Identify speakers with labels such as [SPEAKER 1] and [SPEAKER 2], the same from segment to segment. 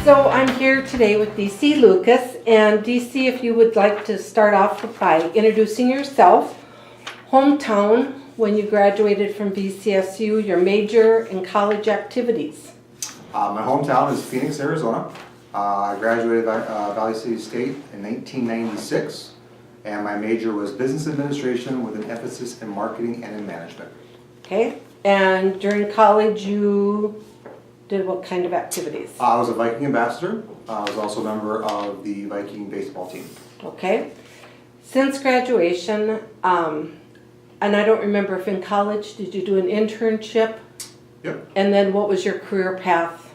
[SPEAKER 1] So I'm here today with DC Lucas, and DC, if you would like to start off by introducing yourself, hometown, when you graduated from VCSU, your major and college activities.
[SPEAKER 2] My hometown is Phoenix, Arizona. I graduated Valley City State in 1996, and my major was business administration with an emphasis in marketing and in management.
[SPEAKER 1] Okay, and during college you did what kind of activities?
[SPEAKER 2] I was a Viking ambassador. I was also a member of the Viking baseball team.
[SPEAKER 1] Okay, since graduation, and I don't remember if in college, did you do an internship?
[SPEAKER 2] Yep.
[SPEAKER 1] And then what was your career path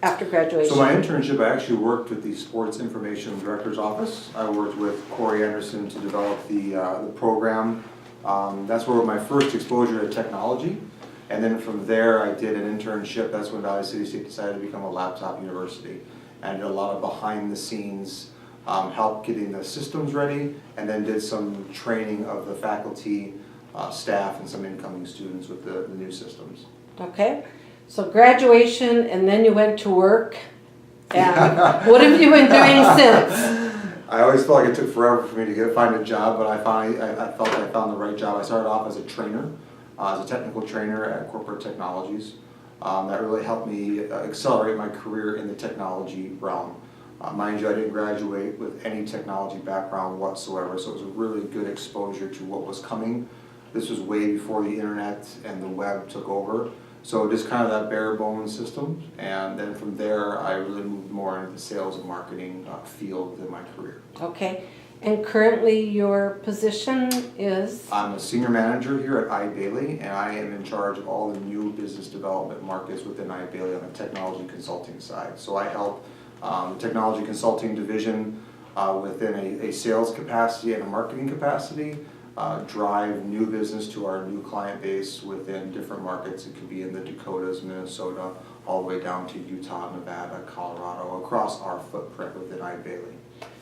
[SPEAKER 1] after graduation?
[SPEAKER 2] So my internship, I actually worked with the Sports Information Director's Office. I worked with Corey Anderson to develop the program. That's where my first exposure to technology. And then from there, I did an internship. That's when Valley City State decided to become a laptop university. And I did a lot of behind the scenes help getting the systems ready, and then did some training of the faculty, staff, and some incoming students with the new systems.
[SPEAKER 1] Okay, so graduation, and then you went to work. And what have you been doing since?
[SPEAKER 2] I always felt like it took forever for me to find a job, but I felt I found the right job. I started off as a trainer. As a technical trainer at Corporate Technologies. That really helped me accelerate my career in the technology realm. Mind you, I didn't graduate with any technology background whatsoever, so it was a really good exposure to what was coming. This was way before the internet and the web took over, so just kind of that bare bones system, and then from there I really moved more into the sales and marketing field in my career.
[SPEAKER 1] Okay. And currently your position is?
[SPEAKER 2] I'm a senior manager here at Eide Bailly, and I am in charge of all the new business development markets within Eide Bailly on the technology consulting side. So I help the technology consulting division within a sales capacity and a marketing capacity drive new business to our new client base within different markets. It could be in the Dakotas, Minnesota, all the way down to Utah, Nevada, Colorado, across our footprint within Eide Bailly.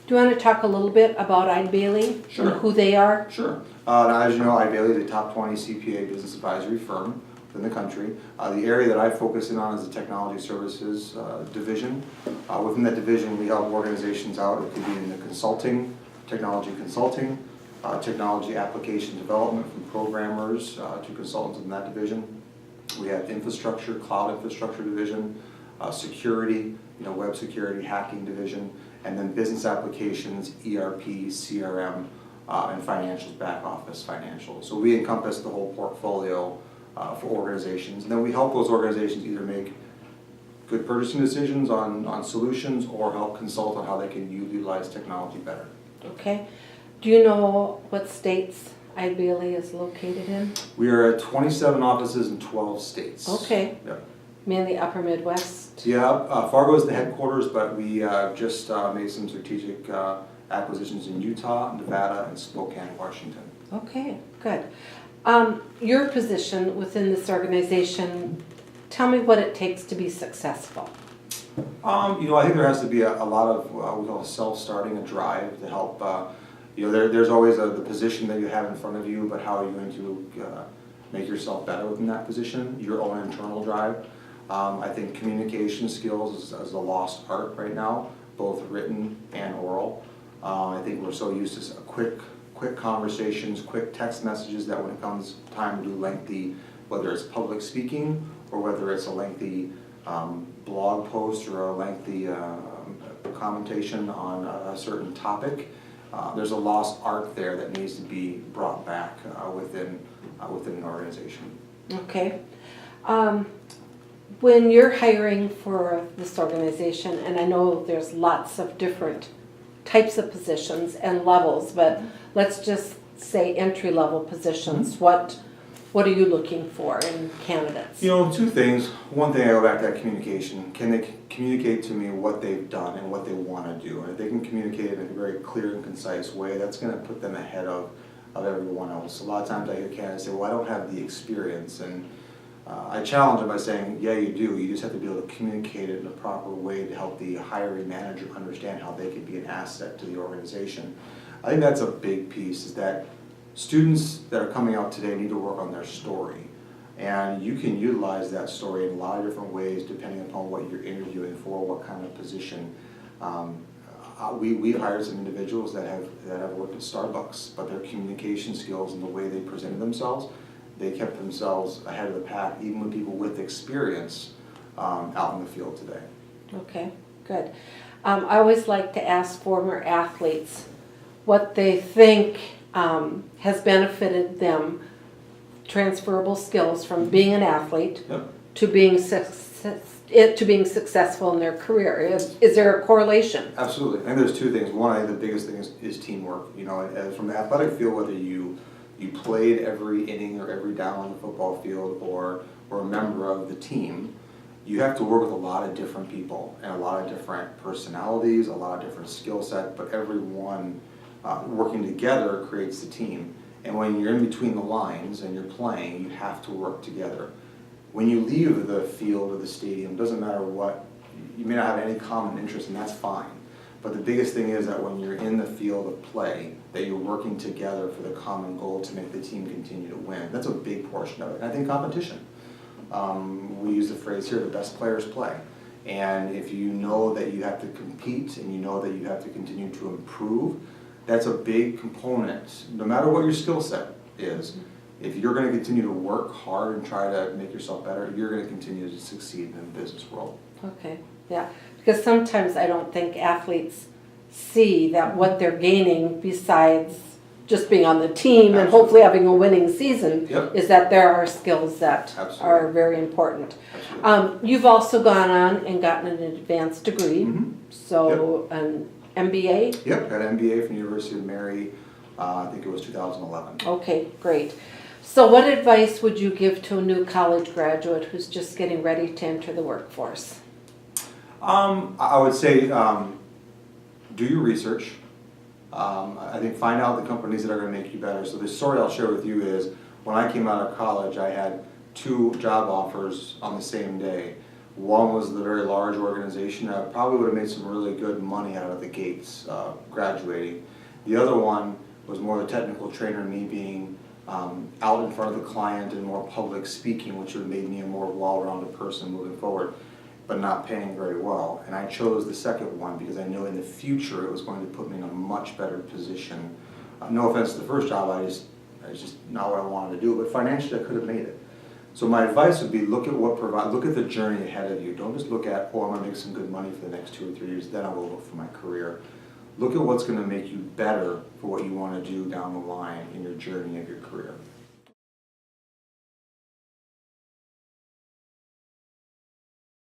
[SPEAKER 1] Do you want to talk a little bit about Eide Bailly?
[SPEAKER 2] Sure.
[SPEAKER 1] And who they are?
[SPEAKER 2] Sure. Now, as you know, Eide Bailly is a top 20 CPA business advisory firm within the country. The area that I focus in on is the technology services division. Within that division, we help organizations out. It could be in the consulting, technology application development from programmers to consultants in that division. We have infrastructure, cloud infrastructure division, security, web security, hacking division, and then business applications, ERP, CRM, and financials, back office financials. So we encompass the whole portfolio for organizations. And then we help those organizations either make good purchasing decisions on solutions or help consult on how they can utilize technology better.
[SPEAKER 1] Okay. Do you know what states Eide Bailly is located in?
[SPEAKER 2] We are at 27 offices in 12 states.
[SPEAKER 1] Okay.
[SPEAKER 2] Yep.
[SPEAKER 1] Mainly upper Midwest?
[SPEAKER 2] Yeah, Fargo is the headquarters, but we just made some strategic acquisitions in Utah, Nevada, and Spokane, Washington.
[SPEAKER 1] Okay, good. Your position within this organization, tell me what it takes to be successful.
[SPEAKER 2] I think there has to be a lot of what we call self-starting, a drive to help. There's always the position that you have in front of you, but how are you going to make yourself better within that position, your own internal drive. I think communication skills is a lost art right now, both written and oral. I think we're so used to quick conversations, quick text messages that when it comes time to do lengthy, whether it's public speaking or whether it's a lengthy blog post or a lengthy commentation on a certain topic, there's a lost art there that needs to be brought back within an organization.
[SPEAKER 1] Okay. When you're hiring for this organization, and I know there's lots of different types of positions and levels, but let's just say entry-level positions, what are you looking for in candidates?
[SPEAKER 2] Two things. One thing, I go back to that communication. Can they communicate to me what they've done and what they want to do? And if they can communicate in a very clear and concise way, that's going to put them ahead of everyone else. A lot of times I hear candidates say, well, I don't have the experience, and I challenge them by saying, yeah, you do. You just have to be able to communicate it in a proper way to help the hiring manager understand how they can be an asset to the organization. I think that's a big piece, is that students that are coming out today need to work on their story. And you can utilize that story in a lot of different ways depending upon what you're interviewing for, what kind of position. We've hired some individuals that have worked at Starbucks, but their communication skills and the way they presented themselves, they kept themselves ahead of the pack, even with people with experience out in the field today.
[SPEAKER 1] Okay, good. I always like to ask former athletes what they think has benefited them, transferable skills from being an athlete
[SPEAKER 2] Yep.
[SPEAKER 1] to being successful in their career. Is there a correlation?
[SPEAKER 2] Absolutely. I think there's two things. One, I think the biggest thing is teamwork. You know, from the athletic field, whether you played every inning or every down on the football field or a member of the team, you have to work with a lot of different people and a lot of different personalities, a lot of different skill set, but everyone working together creates the team. And when you're in between the lines and you're playing, you have to work together. When you leave the field or the stadium, doesn't matter what, you may not have any common interest, and that's fine. But the biggest thing is that when you're in the field of play, that you're working together for the common goal to make the team continue to win. That's a big portion of it. And I think competition. We use the phrase here, the best players play. And if you know that you have to compete and you know that you have to continue to improve, that's a big component, no matter what your skill set is. If you're going to continue to work hard and try to make yourself better, you're going to continue to succeed in the business world.
[SPEAKER 1] Okay, yeah. Because sometimes I don't think athletes see that what they're gaining besides just being on the team and hopefully having a winning season is that there are skills that are very important. You've also gone on and gotten an advanced degree, so an MBA?
[SPEAKER 2] Yep, got an MBA from the University of Mary, I think it was 2011.
[SPEAKER 1] Okay, great. So what advice would you give to a new college graduate who's just getting ready to enter the workforce?
[SPEAKER 2] I would say do your research. I think find out the companies that are going to make you better. So the story I'll share with you is when I came out of college, I had 2 job offers on the same day. One was the very large organization that probably would have made some really good money out of the gates graduating. The other one was more the technical trainer, me being out in front of the client and more public speaking, which would have made me a more well-rounded person moving forward, but not paying very well. And I chose the second one because I knew in the future it was going to put me in a much better position. No offense to the first job, it's just not what I wanted to do, but financially I could have made it. So my advice would be look at the journey ahead of you. Don't just look at, oh, I'm going to make some good money for the next 2 or 3 years, then I will look for my career. Look at what's going to make you better for what you want to do down the line in your journey of your career.